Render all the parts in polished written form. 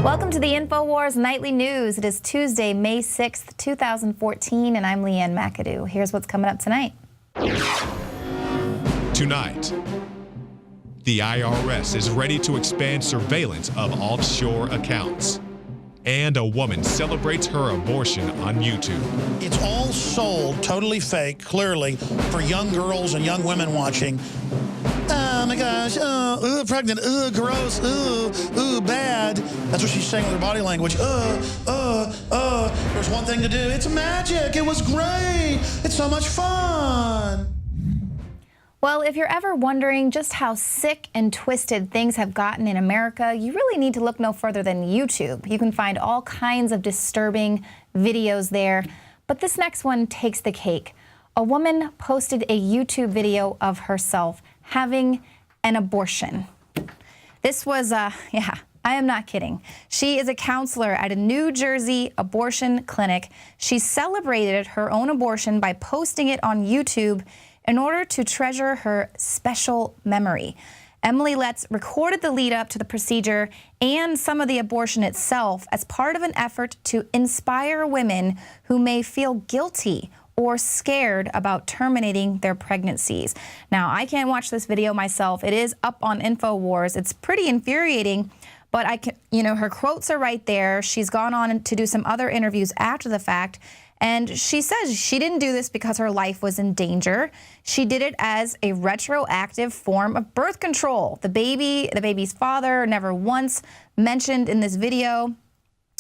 Welcome to the Infowars Nightly News. It is Tuesday, May 6th, 2014, and I'm Ann McAdoo. Here's what's coming up tonight. Tonight, the IRS is ready to expand surveillance of offshore accounts. And a woman celebrates her abortion on YouTube. It's all sold totally fake, clearly, for young girls and young women watching. Oh my gosh, pregnant, gross, bad. That's what she's saying with her body language. There's one thing to do. It's magic. It was great. It's so much fun. Well, if you're ever wondering just how sick and twisted things have gotten in America, you really need to look no further than YouTube. You can find all kinds of disturbing videos there. But this next one takes the cake. A woman posted a YouTube video of herself having an abortion. This was, I am not kidding. She is a counselor at a New Jersey abortion clinic. She celebrated her own abortion by posting it on YouTube in order to treasure her special memory. Emily Letts recorded the lead up to the procedure and some of the abortion itself as part of an effort to inspire women who may feel guilty or scared about terminating their pregnancies. Now, I can't watch this video myself. It is up on Infowars. It's pretty infuriating, but I can, her quotes are right there. She's gone on to do some other interviews after the fact. And she says she didn't do this because her life was in danger. She did it as a retroactive form of birth control. The baby's father never once mentioned in this video.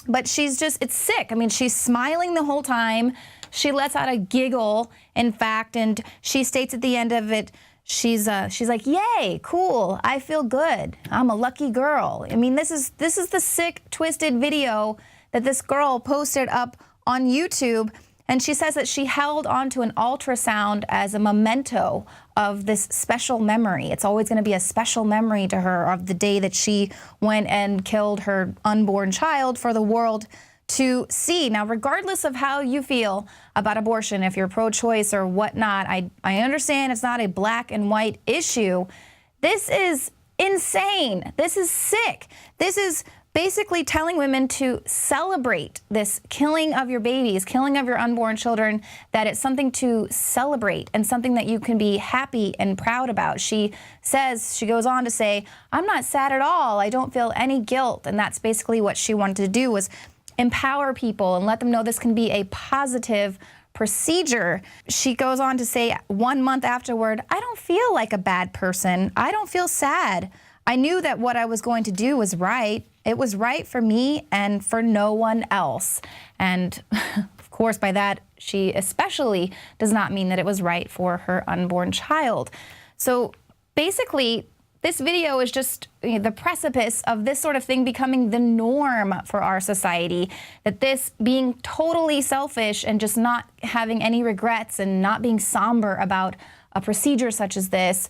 But it's sick. I mean, she's smiling the whole time. She lets out a giggle, in fact, and she states at the end of it, she's like, yay, cool, I feel good. I'm a lucky girl. I mean, this is the sick, twisted video that this girl posted up on YouTube, and she says that she held onto an ultrasound as a memento of this special memory. It's always going to be a special memory to her of the day that she went and killed her unborn child for the world to see. Now, regardless of how you feel about abortion, if you're pro-choice or whatnot, I understand it's not a black and white issue. This is insane. This is sick. This is basically telling women to celebrate this killing of your babies, killing of your unborn children, that it's something to celebrate and something that you can be happy and proud about. She goes on to say, I'm not sad at all. I don't feel any guilt. And that's basically what she wanted to do, was empower people and let them know this can be a positive procedure. She goes on to say 1 month afterward, I don't feel like a bad person. I don't feel sad. I knew that what I was going to do was right. It was right for me and for no one else. And of course, by that, she especially does not mean that it was right for her unborn child. So basically, this video is just the precipice of this sort of thing becoming the norm for our society, that this being totally selfish and just not having any regrets and not being somber about a procedure such as this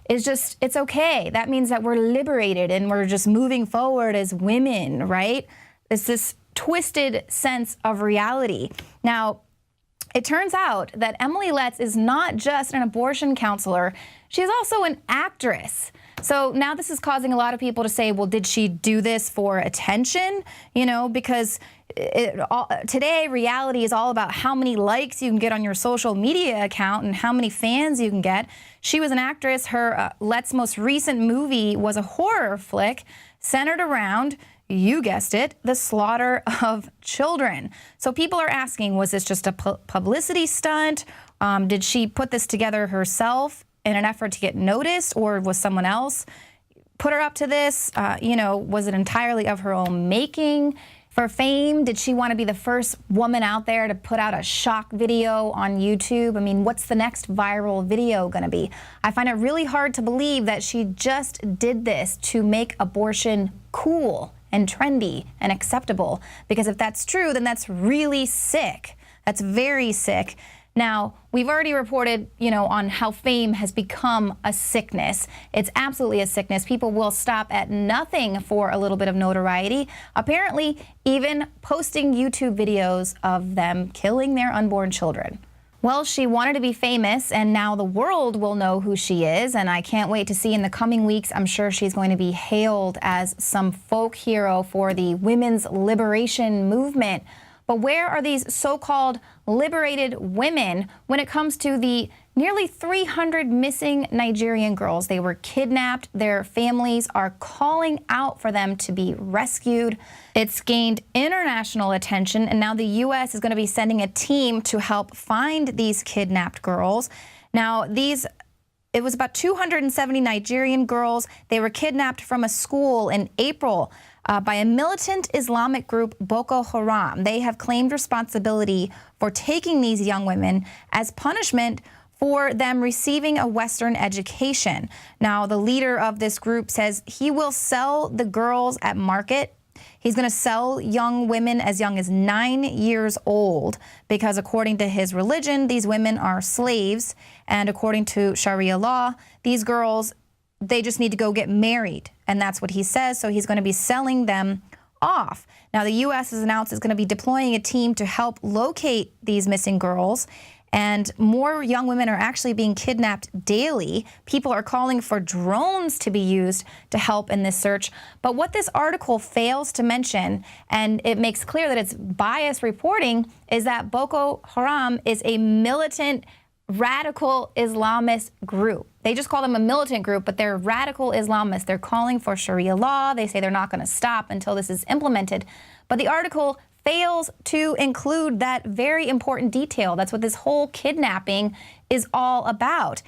it's okay. That means that we're liberated and we're just moving forward as women, right? It's this twisted sense of reality. Now, it turns out that Emily Letts is not just an abortion counselor, she's also an actress. So now this is causing a lot of people to say, well, did she do this for attention? Because today reality is all about how many likes you can get on your social media account and how many fans you can get. She was an actress. Her Letts' most recent movie was a horror flick centered around, you guessed it, the slaughter of children. So people are asking, was this just a publicity stunt? Did she put this together herself in an effort to get noticed, or was someone else put her up to this? Was it entirely of her own making? For fame, did she want to be the first woman out there to put out a shock video on YouTube? I mean, what's the next viral video going to be? I find it really hard to believe that she just did this to make abortion cool and trendy and acceptable. Because if that's true, then that's really sick. That's very sick. Now, we've already reported, on how fame has become a sickness. It's absolutely a sickness. People will stop at nothing for a little bit of notoriety. Apparently, even posting YouTube videos of them killing their unborn children. Well, she wanted to be famous, and now the world will know who she is, and I can't wait to see in the coming weeks. I'm sure she's going to be hailed as some folk hero for the women's liberation movement. But where are these so-called liberated women when it comes to the nearly 300 missing Nigerian girls? They were kidnapped. Their families are calling out for them to be rescued. It's gained international attention, and now the U.S. is going to be sending a team to help find these kidnapped girls. Now, it was about 270 Nigerian girls. They were kidnapped from a school in April by a militant Islamic group, Boko Haram. They have claimed responsibility for taking these young women as punishment for them receiving a Western education. Now, the leader of this group says he will sell the girls at market. He's going to sell young women as young as 9 years old because, according to his religion, these women are slaves. And according to Sharia law, these girls, they just need to go get married. And that's what he says. So he's going to be selling them off. Now, the U.S. has announced it's going to be deploying a team to help locate these missing girls. And more young women are actually being kidnapped daily. People are calling for drones to be used to help in this search. But what this article fails to mention, and it makes clear that it's biased reporting, is that Boko Haram is a militant, radical Islamist group. They just call them a militant group, but they're radical Islamists. They're calling for Sharia law. They say they're not going to stop until this is implemented. But the article fails to include that very important detail. That's what this whole kidnapping is all about.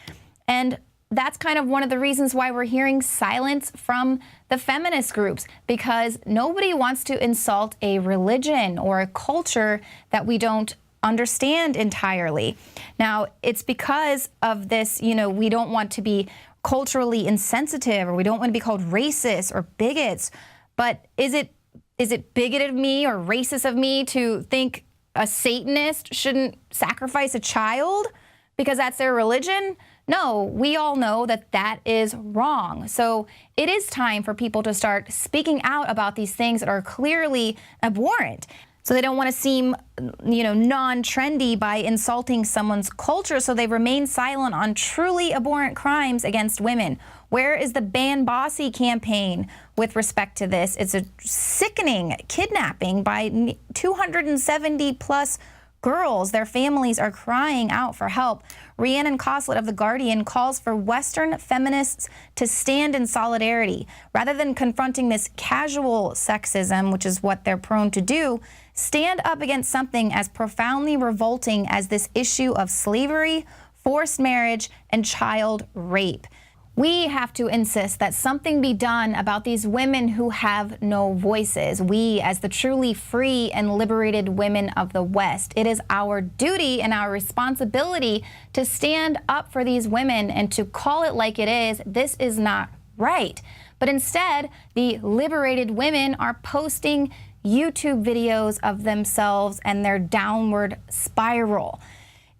And that's kind of one of the reasons why we're hearing silence from the feminist groups, because nobody wants to insult a religion or a culture that we don't understand entirely. Now, it's because of this, we don't want to be culturally insensitive, or we don't want to be called racist or bigots. But is it bigoted of me or racist of me to think a Satanist shouldn't sacrifice a child because that's their religion? No, we all know that that is wrong. So it is time for people to start speaking out about these things that are clearly abhorrent. So they don't want to seem, non-trendy by insulting someone's culture, so they remain silent on truly abhorrent crimes against women. Where is the Ban Bossy campaign with respect to this? It's a sickening kidnapping by 270 plus girls. Their families are crying out for help. Rhiannon Coslet of The Guardian calls for Western feminists to stand in solidarity. Rather than confronting this casual sexism, which is what they're prone to do, stand up against something as profoundly revolting as this issue of slavery, forced marriage, and child rape. We have to insist that something be done about these women who have no voices. We, as the truly free and liberated women of the West, it is our duty and our responsibility to stand up for these women and to call it like it is. This is not right. But instead, the liberated women are posting YouTube videos of themselves and their downward spiral.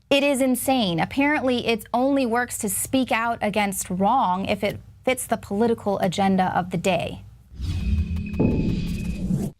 It is insane. Apparently, it only works to speak out against wrong if it fits the political agenda of the day.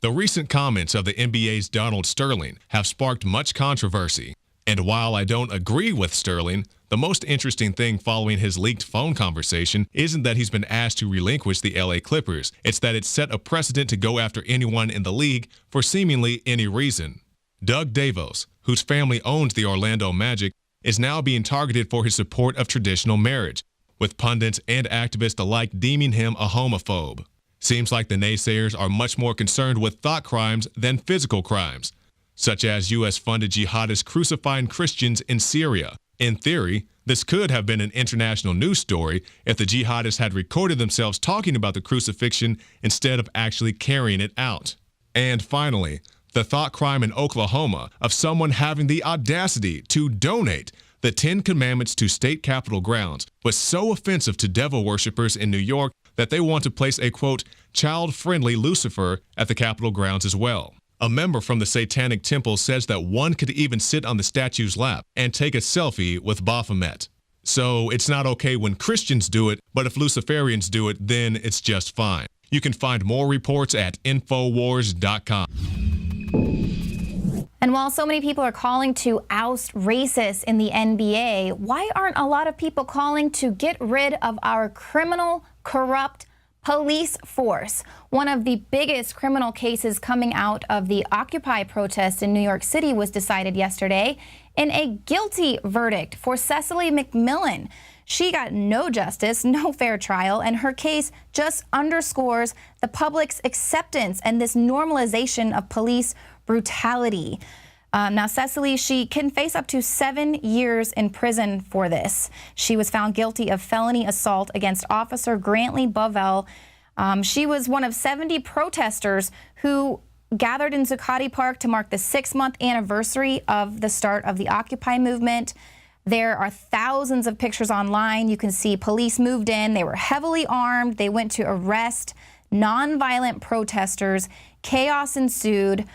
The recent comments of the NBA's Donald Sterling have sparked much controversy. And while I don't agree with Sterling, the most interesting thing following his leaked phone conversation isn't that he's been asked to relinquish the LA Clippers. It's that it set a precedent to go after anyone in the league for seemingly any reason. Doug Davos, whose family owns the Orlando Magic, is now being targeted for his support of traditional marriage, with pundits and activists alike deeming him a homophobe. Seems like the naysayers are much more concerned with thought crimes than physical crimes, such as U.S.-funded jihadists crucifying Christians in Syria. In theory, this could have been an international news story if the jihadists had recorded themselves talking about the crucifixion instead of actually carrying it out. And finally, the thought crime in Oklahoma of someone having the audacity to donate the 10 Commandments to state capitol grounds was so offensive to devil worshippers in New York that they want to place a, quote, child-friendly Lucifer at the Capitol grounds as well. A member from the Satanic Temple says that one could even sit on the statue's lap and take a selfie with Baphomet. So it's not okay when Christians do it, but if Luciferians do it, then it's just fine. You can find more reports at Infowars.com. And while so many people are calling to oust racists in the NBA, why aren't a lot of people calling to get rid of our criminal, corrupt police force? One of the biggest criminal cases coming out of the Occupy protests in New York City was decided yesterday in a guilty verdict for Cecily McMillan. She got no justice, no fair trial, and her case just underscores the public's acceptance and this normalization of police brutality. Now, Cecily, she can face up to 7 years in prison for this. She was found guilty of felony assault against Officer Grantley Bovell. She was one of 70 protesters who gathered in Zuccotti Park to mark the 6-month anniversary of the start of the Occupy movement. There are thousands of pictures online. You can see police moved in. They were heavily armed. They went to arrest nonviolent protesters. Chaos ensued.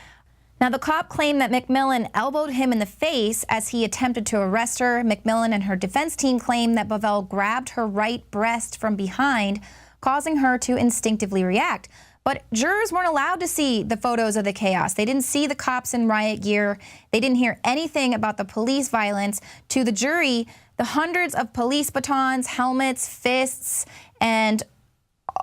Now, the cop claimed that McMillan elbowed him in the face as he attempted to arrest her. McMillan and her defense team claimed that Bovell grabbed her right breast from behind, causing her to instinctively react. But jurors weren't allowed to see the photos of the chaos. They didn't see the cops in riot gear. They didn't hear anything about the police violence. To the jury, the hundreds of police batons, helmets, fists, and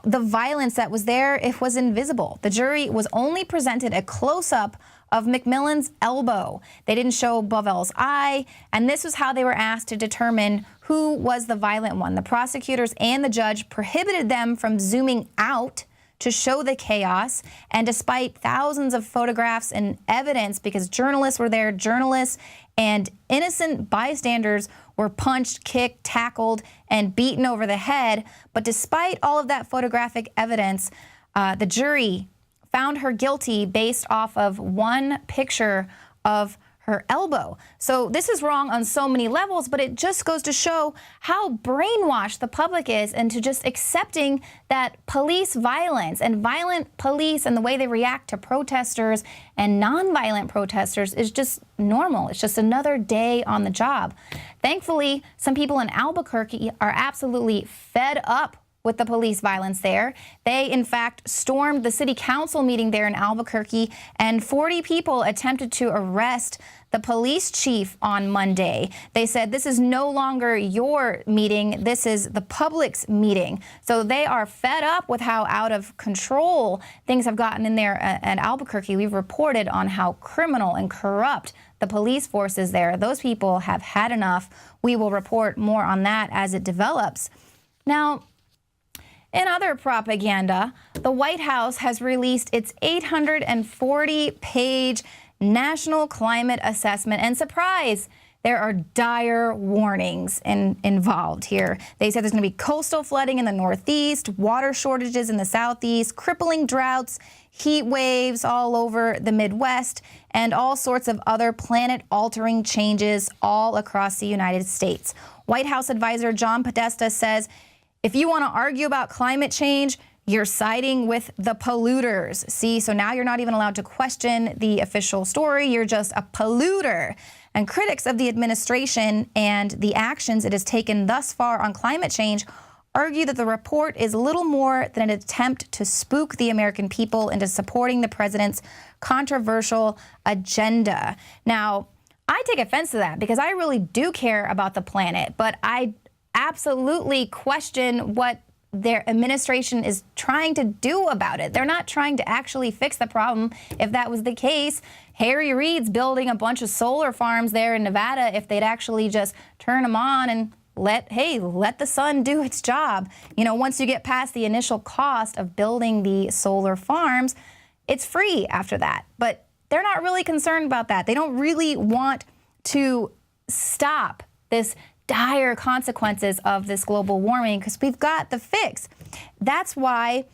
the violence that was there, it was invisible. The jury was only presented a close-up of McMillan's elbow. They didn't show Bovell's eye, and this was how they were asked to determine who was the violent one. The prosecutors and the judge prohibited them from zooming out to show the chaos, and despite thousands of photographs and evidence, because journalists were there, journalists and innocent bystanders were punched, kicked, tackled, and beaten over the head. But despite all of that photographic evidence, the jury found her guilty based off of one picture of her elbow. So this is wrong on so many levels, but it just goes to show how brainwashed the public is into just accepting that police violence and violent police and the way they react to protesters and nonviolent protesters is just normal. It's just another day on the job. Thankfully, some people in Albuquerque are absolutely fed up with the police violence there. They, in fact, stormed the city council meeting there in Albuquerque, and 40 people attempted to arrest the police chief on Monday. They said, this is no longer your meeting, this is the public's meeting. So they are fed up with how out of control things have gotten in there at Albuquerque. We've reported on how criminal and corrupt the police force is there. Those people have had enough. We will report more on that as it develops. Now, in other propaganda, the White House has released its 840-page National Climate Assessment, and surprise, there are dire warnings involved here. They said there's going to be coastal flooding in the Northeast, water shortages in the Southeast, crippling droughts, heat waves all over the Midwest, and all sorts of other planet-altering changes all across the United States. White House advisor John Podesta says, if you want to argue about climate change, you're siding with the polluters. See, so now you're not even allowed to question the official story. You're just a polluter. And critics of the administration and the actions it has taken thus far on climate change argue that the report is little more than an attempt to spook the American people into supporting the president's controversial agenda. Now, I take offense to that because I really do care about the planet, but I absolutely question what their administration is trying to do about it. They're not trying to actually fix the problem. If that was the case, Harry Reid's building a bunch of solar farms there in Nevada. If they'd actually just turn them on and let the sun do its job. You know, once you get past the initial cost of building the solar farms, it's free after that. But they're not really concerned about that. They don't really want to stop this dire consequences of this global warming because we've got the fix. That's why,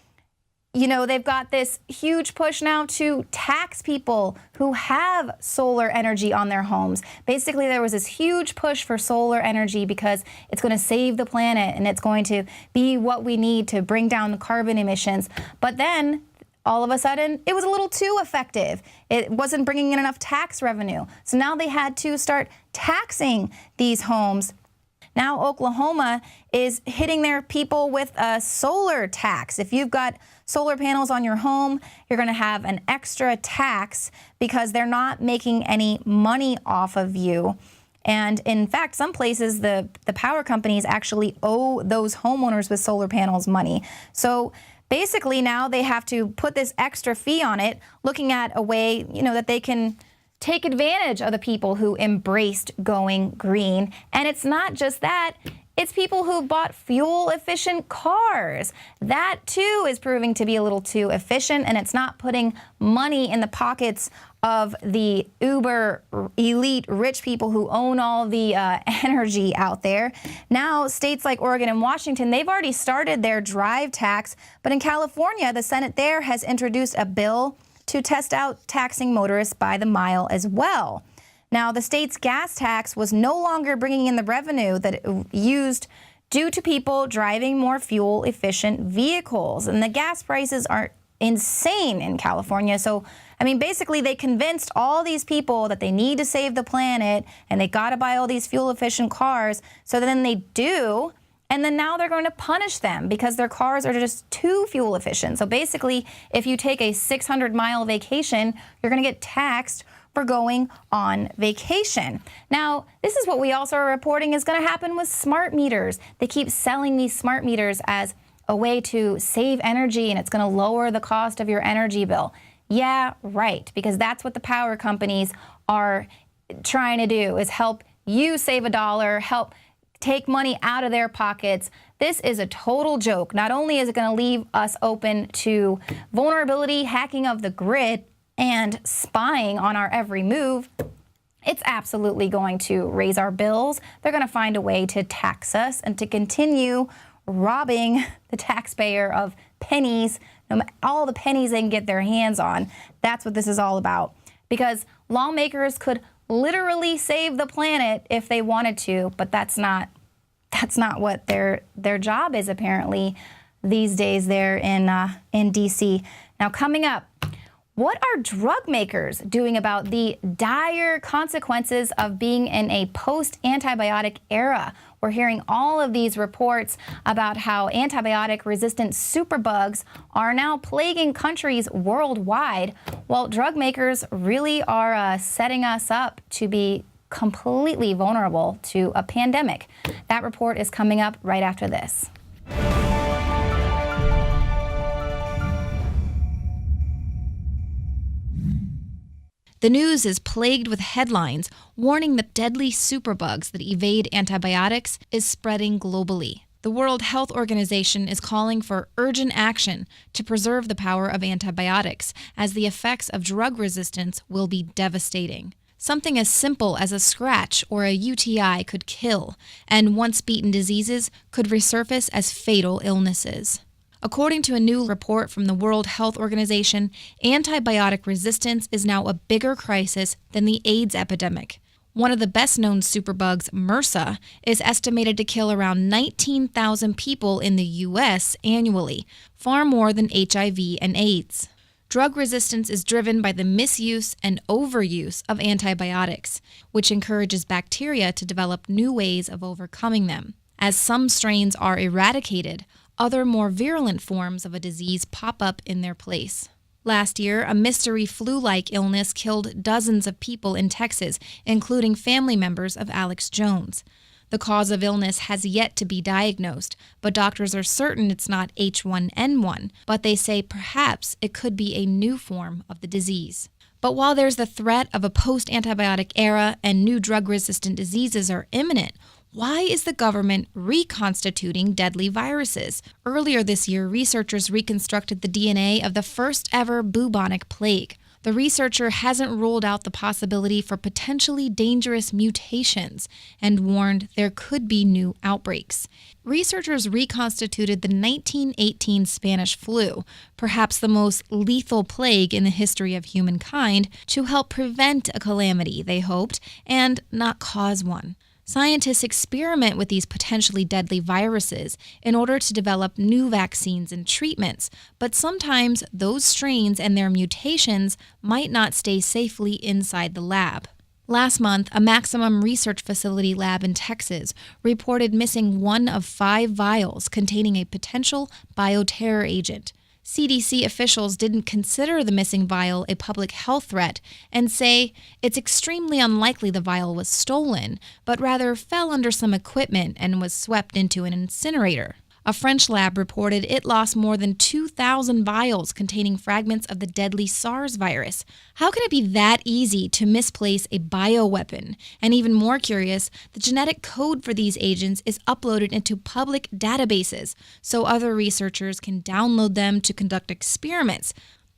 you know, they've got this huge push now to tax people who have solar energy on their homes. Basically, there was this huge push for solar energy because it's going to save the planet and it's going to be what we need to bring down the carbon emissions. But then all of a sudden, it was a little too effective. It wasn't bringing in enough tax revenue. So now they had to start taxing these homes. Now Oklahoma is hitting their people with a solar tax. If you've got solar panels on your home, you're going to have an extra tax because they're not making any money off of you. And in fact, some places, the power companies actually owe those homeowners with solar panels money. So basically now they have to put this extra fee on it, looking at a way, that they can take advantage of the people who embraced going green. And it's not just that. It's people who bought fuel-efficient cars. That, too, is proving to be a little too efficient, and it's not putting money in the pockets of the uber elite rich people who own all the energy out there. Now, states like Oregon and Washington, they've already started their drive tax, but in California, the Senate there has introduced a bill to test out taxing motorists by the mile as well. Now, the state's gas tax was no longer bringing in the revenue that it used due to people driving more fuel-efficient vehicles. And the gas prices are insane in California. So, basically, they convinced all these people that they need to save the planet and they got to buy all these fuel-efficient cars. So then they do. And then now they're going to punish them because their cars are just too fuel efficient. So basically, if you take a 600-mile vacation, you're going to get taxed for going on vacation. Now, this is what we also are reporting is going to happen with smart meters. They keep selling these smart meters as a way to save energy, and it's going to lower the cost of your energy bill. Yeah, right, because that's what the power companies are trying to do, is help you save a dollar, help take money out of their pockets. This is a total joke. Not only is it going to leave us open to vulnerability, hacking of the grid, and spying on our every move, it's absolutely going to raise our bills. They're going to find a way to tax us and to continue robbing the taxpayer of pennies, all the pennies they can get their hands on. That's what this is all about. Because lawmakers could literally save the planet if they wanted to, but that's not what their job is apparently these days there in D.C. Now, coming up, what are drug makers doing about the dire consequences of being in a post-antibiotic era? We're hearing all of these reports about how antibiotic-resistant superbugs are now plaguing countries worldwide, while drug makers really are setting us up to be completely vulnerable to a pandemic. That report is coming up right after this. The news is plagued with headlines warning that deadly superbugs that evade antibiotics is spreading globally. The World Health Organization is calling for urgent action to preserve the power of antibiotics, as the effects of drug resistance will be devastating. Something as simple as a scratch or a UTI could kill, and once beaten diseases could resurface as fatal illnesses. According to a new report from the World Health Organization, antibiotic resistance is now a bigger crisis than the AIDS epidemic. One of the best-known superbugs, MRSA, is estimated to kill around 19,000 people in the U.S. annually, far more than HIV and AIDS. Drug resistance is driven by the misuse and overuse of antibiotics, which encourages bacteria to develop new ways of overcoming them. As some strains are eradicated, other more virulent forms of a disease pop up in their place. Last year, a mystery flu-like illness killed dozens of people in Texas, including family members of Alex Jones. The cause of illness has yet to be diagnosed, but doctors are certain it's not H1N1, but they say perhaps it could be a new form of the disease. But while there's the threat of a post-antibiotic era and new drug-resistant diseases are imminent, why is the government reconstituting deadly viruses? Earlier this year, researchers reconstructed the DNA of the first ever bubonic plague. The researcher hasn't ruled out the possibility for potentially dangerous mutations and warned there could be new outbreaks. Researchers reconstituted the 1918 Spanish flu, perhaps the most lethal plague in the history of humankind, to help prevent a calamity, they hoped, and not cause one. Scientists experiment with these potentially deadly viruses in order to develop new vaccines and treatments, but sometimes those strains and their mutations might not stay safely inside the lab. Last month, a Maximum Research Facility lab in Texas reported missing 1 of 5 vials containing a potential bioterror agent. CDC officials didn't consider the missing vial a public health threat and say it's extremely unlikely the vial was stolen, but rather fell under some equipment and was swept into an incinerator. A French lab reported it lost more than 2,000 vials containing fragments of the deadly SARS virus. How can it be that easy to misplace a bioweapon? And even more curious, the genetic code for these agents is uploaded into public databases, so other researchers can download them to conduct experiments.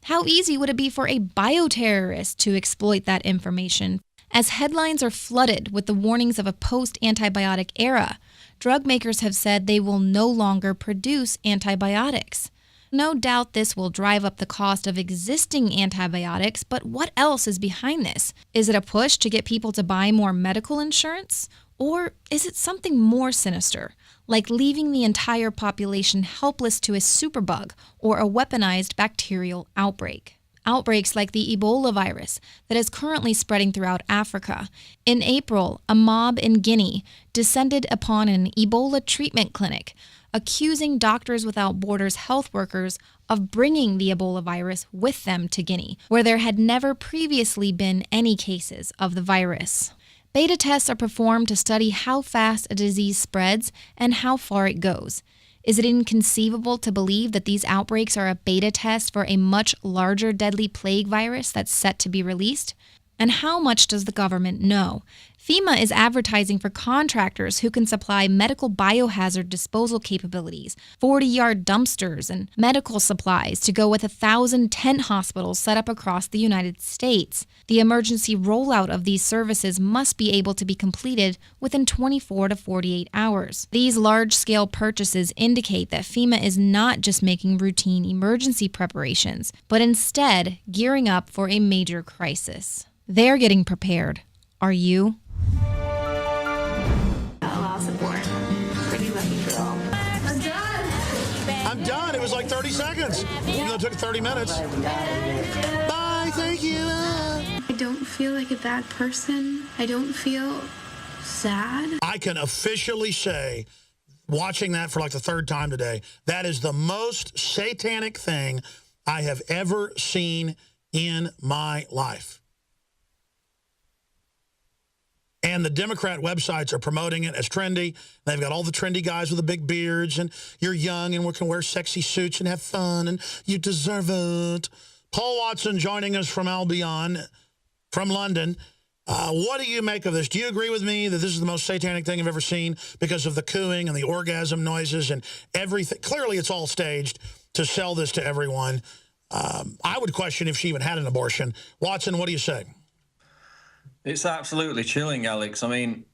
How easy would it be for a bioterrorist to exploit that information? As headlines are flooded with the warnings of a post-antibiotic era, drug makers have said they will no longer produce antibiotics. No doubt this will drive up the cost of existing antibiotics, but what else is behind this? Is it a push to get people to buy more medical insurance? Or is it something more sinister, like leaving the entire population helpless to a superbug or a weaponized bacterial outbreak? Outbreaks like the Ebola virus that is currently spreading throughout Africa. In April, a mob in Guinea descended upon an Ebola treatment clinic, accusing Doctors Without Borders health workers of bringing the Ebola virus with them to Guinea, where there had never previously been any cases of the virus. Beta tests are performed to study how fast a disease spreads and how far it goes. Is it inconceivable to believe that these outbreaks are a beta test for a much larger deadly plague virus that's set to be released? And how much does the government know? FEMA is advertising for contractors who can supply medical biohazard disposal capabilities, 40-yard dumpsters, and medical supplies to go with 1,000 tent hospitals set up across the United States. The emergency rollout of these services must be able to be completed within 24 to 48 hours. These large-scale purchases indicate that FEMA is not just making routine emergency preparations, but instead gearing up for a major crisis. They're getting prepared. Are you? Allow support. Pretty lucky girl. I'm done. I'm done. It was like 30 seconds. Even though it took 30 minutes. Bye. Thank you. I don't feel like a bad person. I don't feel sad. I can officially say, watching that for like the 3rd time today, that is the most satanic thing I have ever seen in my life. And the Democrat websites are promoting it as trendy. They've got all the trendy guys with the big beards, and you're young and we can wear sexy suits and have fun, and you deserve it. Paul Watson joining us from Albion, from London. What do you make of this? Do you agree with me that this is the most satanic thing I've ever seen because of the cooing and the orgasm noises and everything? Clearly, it's all staged to sell this to everyone. I would question if she even had an abortion. Watson, what do you say? It's absolutely chilling, Alex. I mean,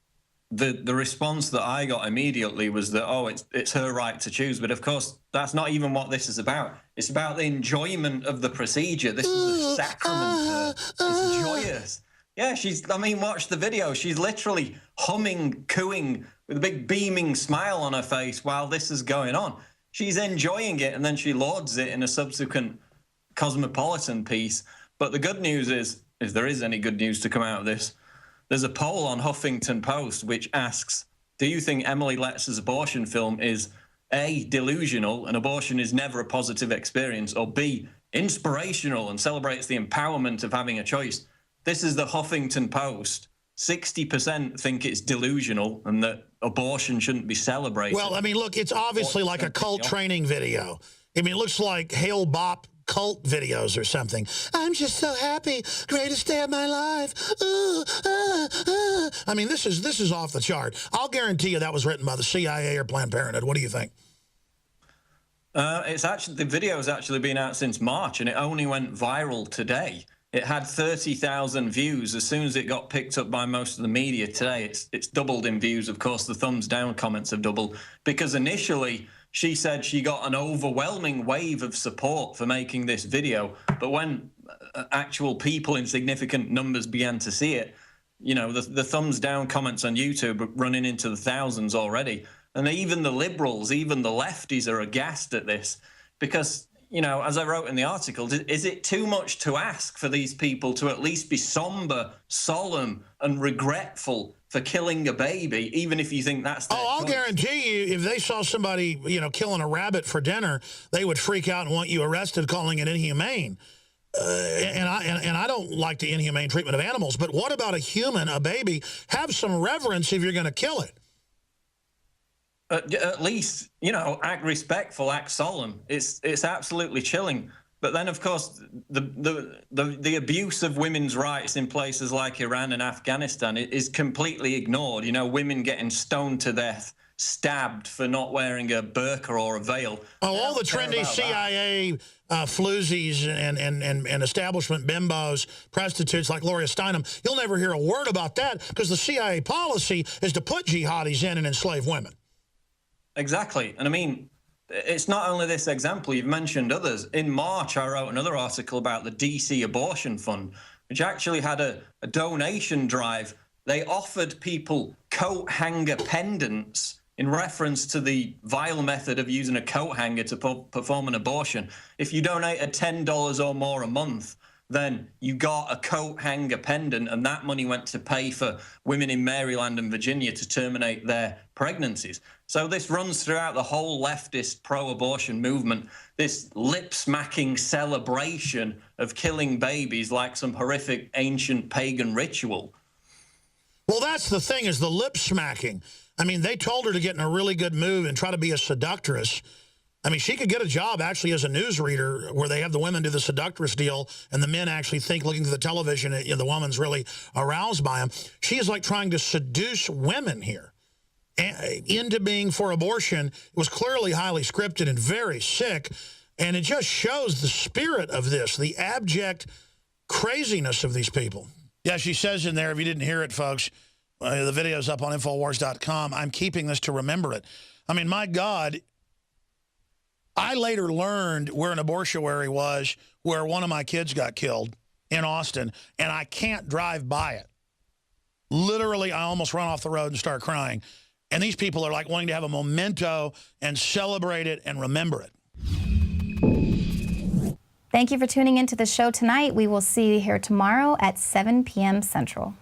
the response that I got immediately was that, oh, it's her right to choose. But of course, that's not even what this is about. It's about the enjoyment of the procedure. This is a sacrament. It's joyous. Yeah, I mean, watch the video. She's literally humming, cooing with a big beaming smile on her face while this is going on. She's enjoying it, and then she lauds it in a subsequent Cosmopolitan piece. But the good news is, if there is any good news to come out of this, there's a poll on Huffington Post which asks, do you think Emily Letz's abortion film is A, delusional, and abortion is never a positive experience, or B, inspirational and celebrates the empowerment of having a choice? This is the Huffington Post. 60% think it's delusional and that abortion shouldn't be celebrated. Well, I mean, look, it's obviously like a cult training video. I mean, it looks like Hail Bop cult videos or something. I'm just so happy. Greatest day of my life. Ooh, I mean, this is off the chart. I'll guarantee you that was written by the CIA or Planned Parenthood. What do you think? It's actually, the video has actually been out since March, and it only went viral today. It had 30,000 views as soon as it got picked up by most of the media today. It's doubled in views. Of course, the thumbs down comments have doubled because initially she said she got an overwhelming wave of support for making this video. But when actual people in significant numbers began to see it, you know, the thumbs down comments on YouTube are running into the thousands already. And even the liberals, even the lefties are aghast at this because, you know, as I wrote in the article, is it too much to ask for these people to at least be somber, solemn, and regretful for killing a baby, even if you think that's their I'll choice? guarantee you, if they saw somebody, you know, killing a rabbit for dinner, they would freak out and want you arrested, calling it inhumane. And I don't like the inhumane treatment of animals, but what about a human, a baby? Have some reverence if you're going to kill it. At least, you know, act respectful, act solemn. It's absolutely chilling. But then, of course, the abuse of women's rights in places like Iran and Afghanistan is completely ignored. You know, women getting stoned to death, stabbed for not wearing a burqa or a veil. Oh, all the trendy CIA floozies and establishment bimbos, prostitutes like Gloria Steinem, you'll never hear a word about that because the CIA policy is to put jihadis in and enslave women. Exactly. And I mean, it's not only this example, you've mentioned others. In March, I wrote another article about the DC Abortion Fund, which actually had a donation drive. They offered people coat hanger pendants in reference to the vile method of using a coat hanger to perform an abortion. If you donated $10 or more a month, then you got a coat hanger pendant, and that money went to pay for women in Maryland and Virginia to terminate their pregnancies. So this runs throughout the whole leftist pro-abortion movement, this lip-smacking celebration of killing babies like some horrific ancient pagan ritual. Well, that's the thing, is the lip-smacking. I mean, they told her to get in a really good mood and try to be a seductress. I mean, she could get a job actually as a newsreader where they have the women do the seductress deal and the men actually think, looking through the television, the woman's really aroused by him. She is like trying to seduce women here into being for abortion. It was clearly highly scripted and very sick, and it just shows the spirit of this, the abject craziness of these people. Yeah, she says in there, if you didn't hear it, folks, the video's up on Infowars.com. I'm keeping this to remember it. I mean, my God, I later learned where an abortuary was where one of my kids got killed in Austin, and I can't drive by it. Literally, I almost run off the road and start crying. And these people are like wanting to have a memento and celebrate it and remember it. Thank you for tuning into the show tonight. We will see you here tomorrow at 7 p.m. Central.